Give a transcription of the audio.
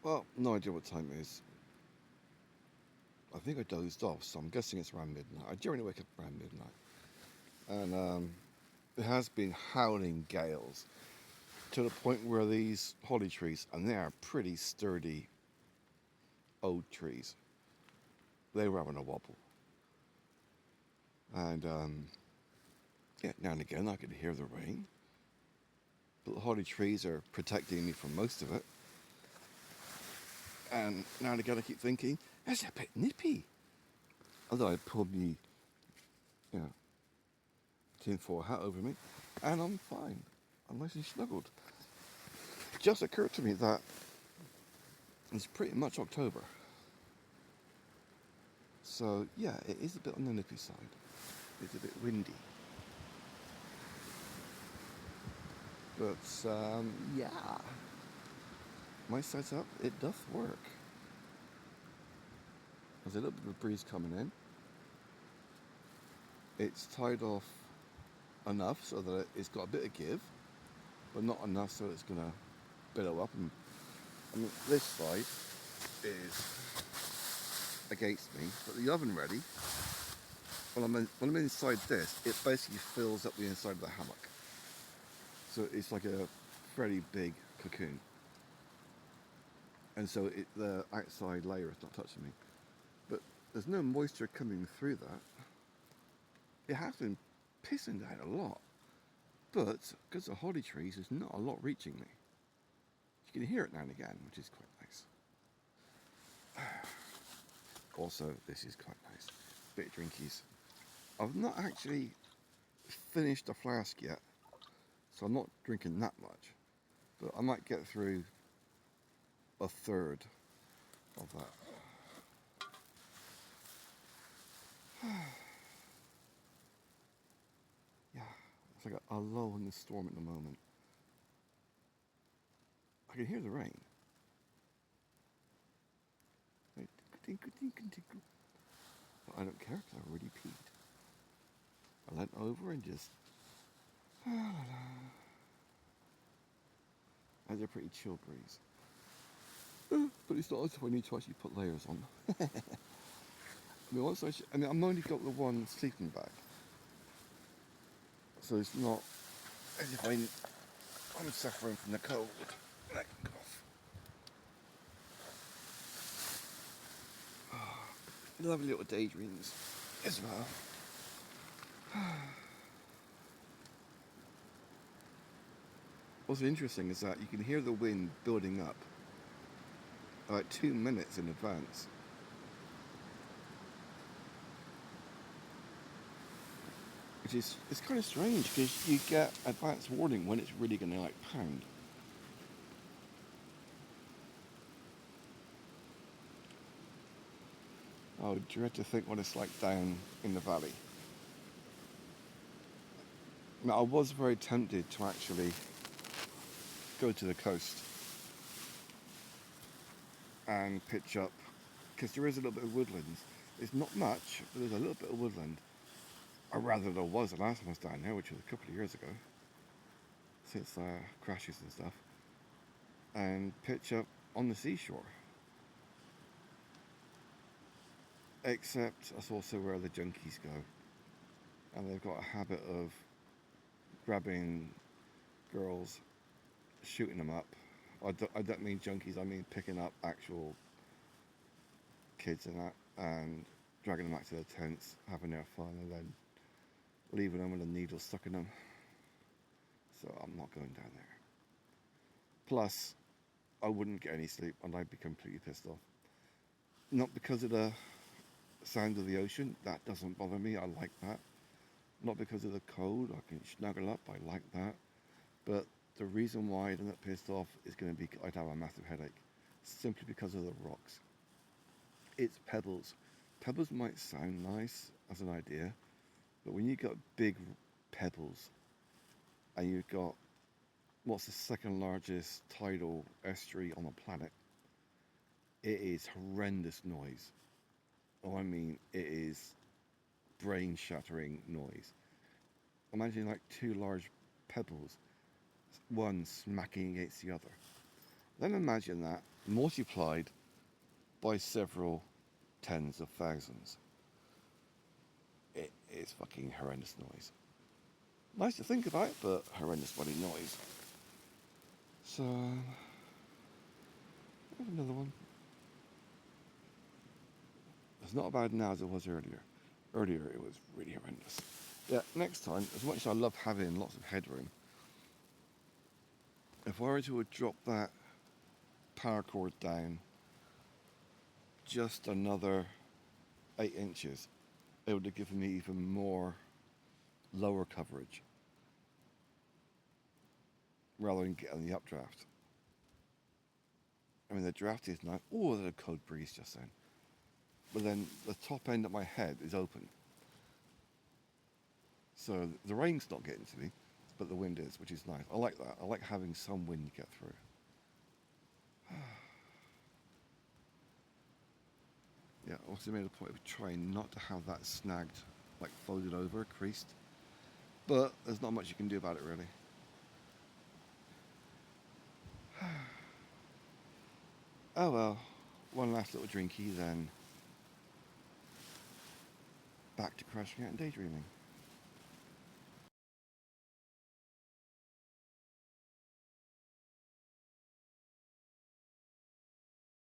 Well, no idea what time it is. I think I dozed off, so I'm guessing it's around midnight. I generally wake up around midnight. And it has been howling gales to the point where these holly trees, and they are pretty sturdy old trees, they were having a wobble. And yeah, now and again I could hear the rain, but the holly trees are protecting me from most of it. And now and again I keep thinking, it's a bit nippy. Although I pulled me, you know, tinfoil hat over me, and I'm fine. I'm nice and snuggled. It just occurred to me that it's pretty much October. So yeah, it is a bit on the nippy side. It's a bit windy. But yeah, my setup, it does work. There's a little bit of a breeze coming in. It's tied off enough so that it's got a bit of give, but not enough so it's going to billow up. And I mean, this side is against me, but the oven ready. When I'm inside this, it basically fills up the inside of the hammock. So it's like a very big cocoon. And so the outside layer is not touching me. But there's no moisture coming through that. It has been pissing down a lot. But because of holly trees, there's not a lot reaching me. You can hear it now and again, which is quite nice. Also, this is quite nice. Bit of drinkies. I've not actually finished the flask yet, so I'm not drinking that much. But I might get through a third of that. Yeah, it's like a lull in the storm at the moment. I can hear the rain. But I don't care because I already peed. I leant over and just has a pretty chill breeze. But it's not as if I need to actually put layers on. I mean, I've only got the one sleeping bag, so it's not as if I'm suffering from the cold. That can cough. Lovely little daydreams as well. What's interesting is that you can hear the wind building up about 2 minutes in advance. Which is, it's kind of strange because you get advance warning when it's really going to like pound. I would dread to think what it's like down in the valley. Now, I was very tempted to actually go to the coast and pitch up, because there is a little bit of woodland. It's not much, but there's a little bit of woodland. Or rather, there was the last time I was down there, which was a couple of years ago, since crashes and stuff, and pitch up on the seashore. Except that's also where the junkies go, and they've got a habit of grabbing girls, shooting them up. I don't mean junkies, I mean picking up actual kids and that, and dragging them back to their tents, having their fun, and then leaving them with a needle stuck in them. So I'm not going down there. Plus, I wouldn't get any sleep and I'd be completely pissed off. Not because of the sound of the ocean, that doesn't bother me, I like that. Not because of the cold, I can snuggle up, I like that. But the reason why I'd end up pissed off is going to be I'd have a massive headache. Simply because of the rocks. It's pebbles. Pebbles might sound nice as an idea, but when you've got big pebbles and you've got what's the second largest tidal estuary on the planet, it is horrendous noise. Oh, I mean, it is brain-shattering noise. Imagine like two large pebbles, one smacking against the other. Then imagine that multiplied by several tens of thousands. It is fucking horrendous noise. Nice to think about, but horrendous bloody noise. So, another one. It's not as bad now as it was earlier. Earlier it was really horrendous. Yeah, next time, as much as I love having lots of headroom, if I were to drop that power cord down just another 8 inches, it would have given me even more lower coverage rather than getting the updraft. I mean, the draft is nice. Oh, there's a cold breeze just then. But then the top end of my head is open. So the rain's not getting to me, but the wind is, which is nice. I like that. I like having some wind get through. Yeah, I also made a point of trying not to have that snagged, like folded over, creased. But there's not much you can do about it, really. Oh well, one last little drinky, then back to crashing out and daydreaming.